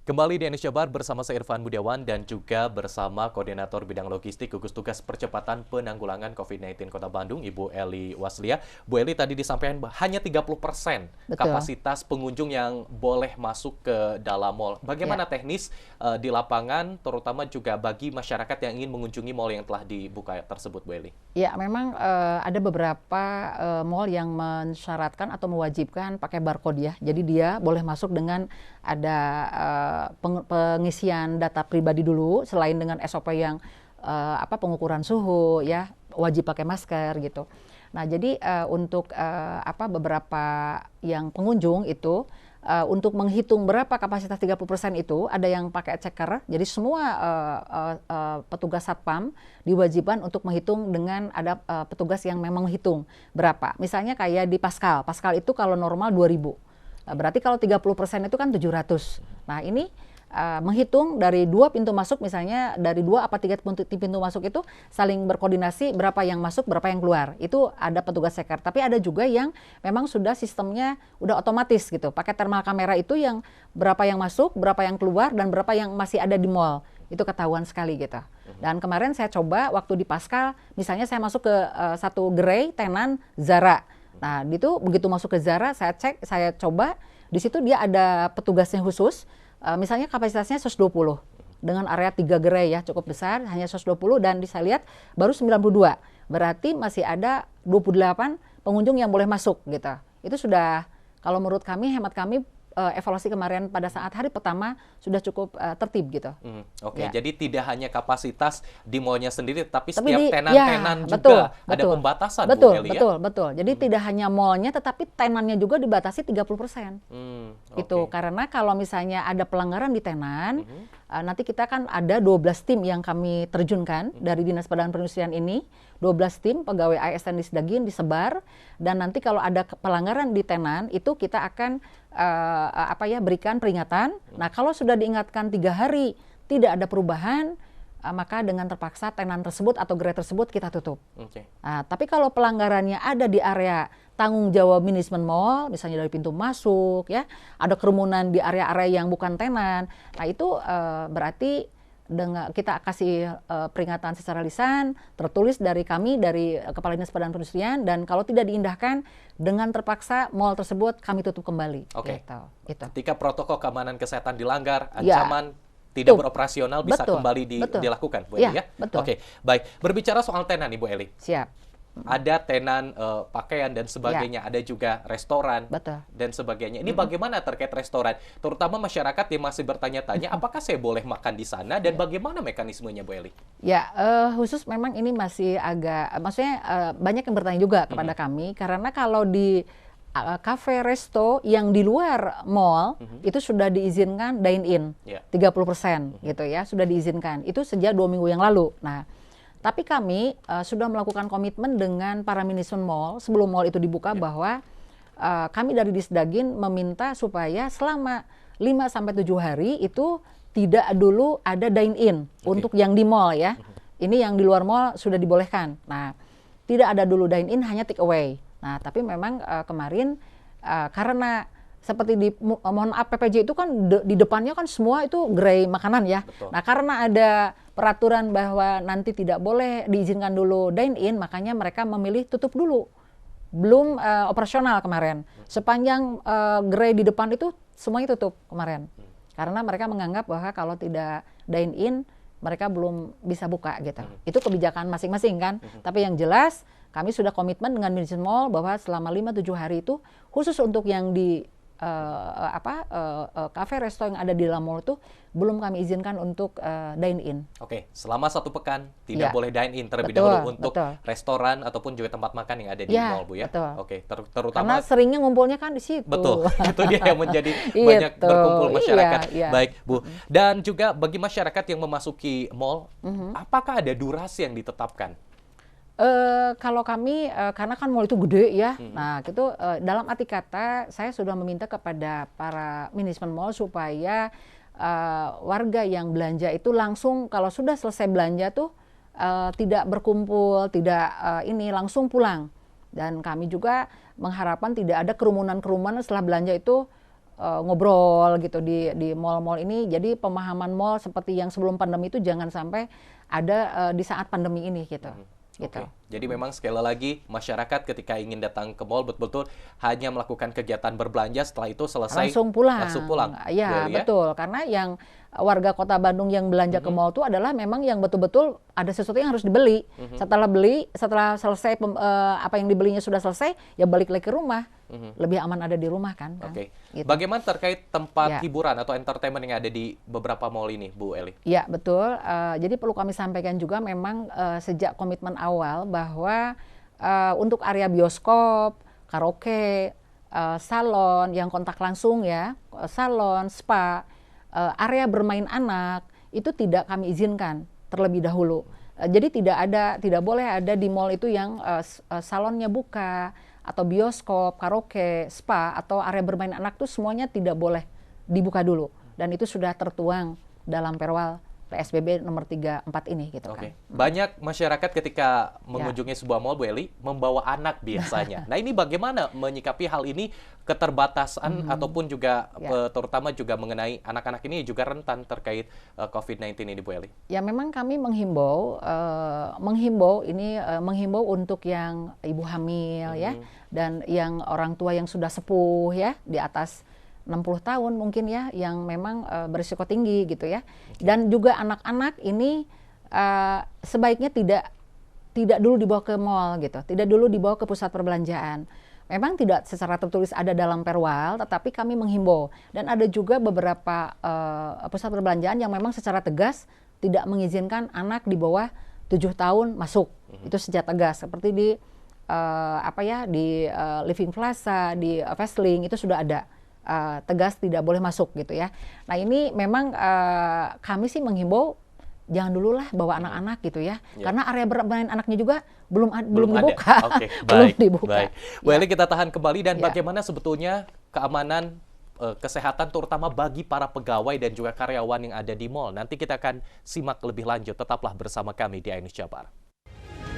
Kembali di Indonesia Bar bersama saya Irfan Budiawan dan juga bersama Koordinator Bidang Logistik Gugus Tugas Percepatan Penanggulangan COVID-19 Kota Bandung, Ibu Eli Waslia. Bu Eli tadi disampaikan hanya 30% kapasitas pengunjung yang boleh masuk ke dalam mal. Bagaimana teknis di lapangan, terutama juga bagi masyarakat yang ingin mengunjungi mal yang telah dibuka tersebut, Bu Eli? Ya, memang ada beberapa mal yang mensyaratkan atau mewajibkan pakai barcode ya. Jadi dia boleh masuk dengan ada pengisian data pribadi dulu, selain dengan SOP yang pengukuran suhu ya, wajib pakai masker gitu. Nah, jadi untuk beberapa yang pengunjung itu untuk menghitung berapa kapasitas 30% itu ada yang pakai checker. Jadi semua petugas satpam diwajibkan untuk menghitung dengan ada petugas yang memang menghitung berapa. Misalnya kayak di Paskal. Paskal itu kalau normal 2.000. Berarti kalau 30% itu kan 700. Nah, ini menghitung dari 2 pintu masuk, misalnya dari 2 apa 3 pintu masuk itu saling berkoordinasi berapa yang masuk, berapa yang keluar. Itu ada petugas checker. Tapi ada juga yang memang sudah sistemnya udah otomatis gitu. Pakai thermal kamera itu yang berapa yang masuk, berapa yang keluar, dan berapa yang masih ada di mall. Itu ketahuan sekali gitu. Dan kemarin saya coba waktu di Paskal, misalnya saya masuk ke satu gerai tenan Zara. Nah, itu begitu masuk ke Zara, saya cek, saya coba, di situ dia ada petugasnya khusus, misalnya kapasitasnya 120, dengan area 3 gerai ya, cukup besar, hanya 120, dan saya lihat baru 92, berarti masih ada 28 pengunjung yang boleh masuk gitu. Itu sudah, kalau menurut kami, hemat kami, evaluasi kemarin pada saat hari pertama sudah cukup tertib gitu. Oke, jadi tidak hanya kapasitas di mallnya sendiri, tapi setiap di, tenan-tenan juga ada pembatasan, betul, Bu Eli, betul. Jadi tidak hanya mallnya, tetapi tenannya juga dibatasi 30%. Itu karena kalau misalnya ada pelanggaran di tenan, nanti kita kan ada 12 tim yang kami terjunkan dari Dinas Perdagangan Perindustrian ini, 12 tim pegawai ASN di Disdagin disebar, dan nanti kalau ada pelanggaran di tenan itu kita akan berikan peringatan. Nah, kalau sudah diingatkan 3 hari tidak ada perubahan, maka dengan terpaksa tenan tersebut atau gerai tersebut kita tutup. Nah, tapi kalau pelanggarannya ada di area tanggung jawab manajemen mall, misalnya dari pintu masuk ya, ada kerumunan di area-area yang bukan tenan, nah itu berarti dengan kita kasih peringatan secara lisan, tertulis dari kami, dari Kepala Dinas Perdagangan Perindustrian, dan kalau tidak diindahkan, dengan terpaksa mall tersebut kami tutup kembali. Gitu. Ketika protokol keamanan kesehatan dilanggar, ancaman tidak beroperasional bisa kembali dilakukan, Bu Eli ya? Betul. Oke, baik. Berbicara soal tenan nih, Bu Eli. Siap. Ada tenan pakaian dan sebagainya, ada juga restoran dan sebagainya. Ini bagaimana terkait restoran? Terutama masyarakat yang masih bertanya-tanya, apakah saya boleh makan di sana dan bagaimana mekanismenya, Bu Eli? Ya, khusus memang ini masih agak, maksudnya banyak yang bertanya juga kepada kami, karena kalau di kafe resto yang di luar mall itu sudah diizinkan dine-in 30% gitu ya, sudah diizinkan. Itu sejak 2 minggu yang lalu. Nah, tapi kami sudah melakukan komitmen dengan para manajemen mall sebelum mall itu dibuka bahwa kami dari Disdagin meminta supaya selama 5-7 hari itu tidak dulu ada dine-in untuk yang di mall ya. Ini yang di luar mall sudah dibolehkan. Nah, tidak ada dulu dine-in, hanya take away. Nah, tapi memang kemarin karena seperti mohon maaf, PPJ itu kan di depannya kan semua itu gerai makanan ya. Nah, karena ada peraturan bahwa nanti tidak boleh diizinkan dulu dine-in, makanya mereka memilih tutup dulu. Belum operasional kemarin. Sepanjang gerai di depan itu semuanya tutup kemarin. Karena mereka menganggap bahwa kalau tidak dine-in, mereka belum bisa buka gitu. Itu kebijakan masing-masing kan. Tapi yang jelas, kami sudah komitmen dengan manajemen mall bahwa selama 5-7 hari itu khusus untuk yang di kafe resto yang ada di dalam mall itu belum kami izinkan untuk dine-in. Oke, selama 1 pekan tidak boleh dine-in terlebih dahulu untuk restoran ataupun juga tempat makan yang ada di mall, Bu ya. Oke, terutama karena seringnya ngumpulnya kan di situ. Betul, itu dia yang menjadi banyak berkumpul masyarakat. Baik, Bu. Dan juga bagi masyarakat yang memasuki mall, apakah ada durasi yang ditetapkan? Kalau kami, karena kan mall itu gede ya, nah gitu, dalam arti kata saya sudah meminta kepada para manajemen mall supaya warga yang belanja itu langsung kalau sudah selesai belanja tuh tidak berkumpul, tidak langsung pulang. Dan kami juga mengharapkan tidak ada kerumunan-kerumunan setelah belanja itu ngobrol gitu di mall-mall ini. Jadi pemahaman mall seperti yang sebelum pandemi itu jangan sampai ada di saat pandemi ini gitu. Gitu. Oke. Jadi memang sekali lagi masyarakat ketika ingin datang ke mall betul-betul hanya melakukan kegiatan berbelanja, setelah itu selesai Langsung pulang. langsung pulang. Iya, Ya? betul. Karena yang warga Kota Bandung yang belanja ke mall itu adalah memang yang betul-betul ada sesuatu yang harus dibeli. Setelah beli, setelah selesai apa yang dibelinya sudah selesai, ya balik lagi ke rumah. Lebih aman ada di rumah kan. Oke. Gitu. Bagaimana terkait tempat Ya. hiburan atau entertainment yang ada di beberapa mall ini, Bu Eli? Ya, betul. Jadi perlu kami sampaikan juga memang sejak komitmen awal bahwa untuk area bioskop, karaoke, salon yang kontak langsung ya, salon, spa, area bermain anak itu tidak kami izinkan terlebih dahulu. Jadi tidak boleh ada di mall itu yang salonnya buka atau bioskop, karaoke, spa atau area bermain anak itu semuanya tidak boleh dibuka dulu. Dan itu sudah tertuang dalam Perwal PSBB nomor 34 ini gitu Oke. kan. Banyak masyarakat ketika mengunjungi sebuah mall, Bu Eli, membawa anak biasanya. Nah, ini bagaimana menyikapi hal ini, keterbatasan ataupun juga terutama juga mengenai anak-anak ini juga rentan terkait COVID-19 ini, Bu Eli? Ya memang kami menghimbau untuk yang ibu hamil ya, dan yang orang tua yang sudah sepuh ya, di atas 60 tahun mungkin ya, yang memang berisiko tinggi gitu ya. Dan juga anak-anak ini sebaiknya tidak dulu dibawa ke mall gitu, tidak dulu dibawa ke pusat perbelanjaan. Memang tidak secara tertulis ada dalam Perwal, tetapi kami menghimbau. Dan ada juga beberapa pusat perbelanjaan yang memang secara tegas tidak mengizinkan anak di bawah 7 tahun masuk. Itu secara tegas, seperti di Living Plaza, di Fesling itu sudah ada. Tegas tidak boleh masuk gitu ya. Nah ini memang kami sih menghimbau jangan dulu lah bawa anak-anak gitu ya. Karena area bermain anaknya juga belum dibuka. Oke, belum baik, dibuka. baik. Bu Eli, kita tahan kembali dan Ya. bagaimana sebetulnya keamanan kesehatan terutama bagi para pegawai dan juga karyawan yang ada di mall. Nanti kita akan simak lebih lanjut. Tetaplah bersama kami di iNews Jabar.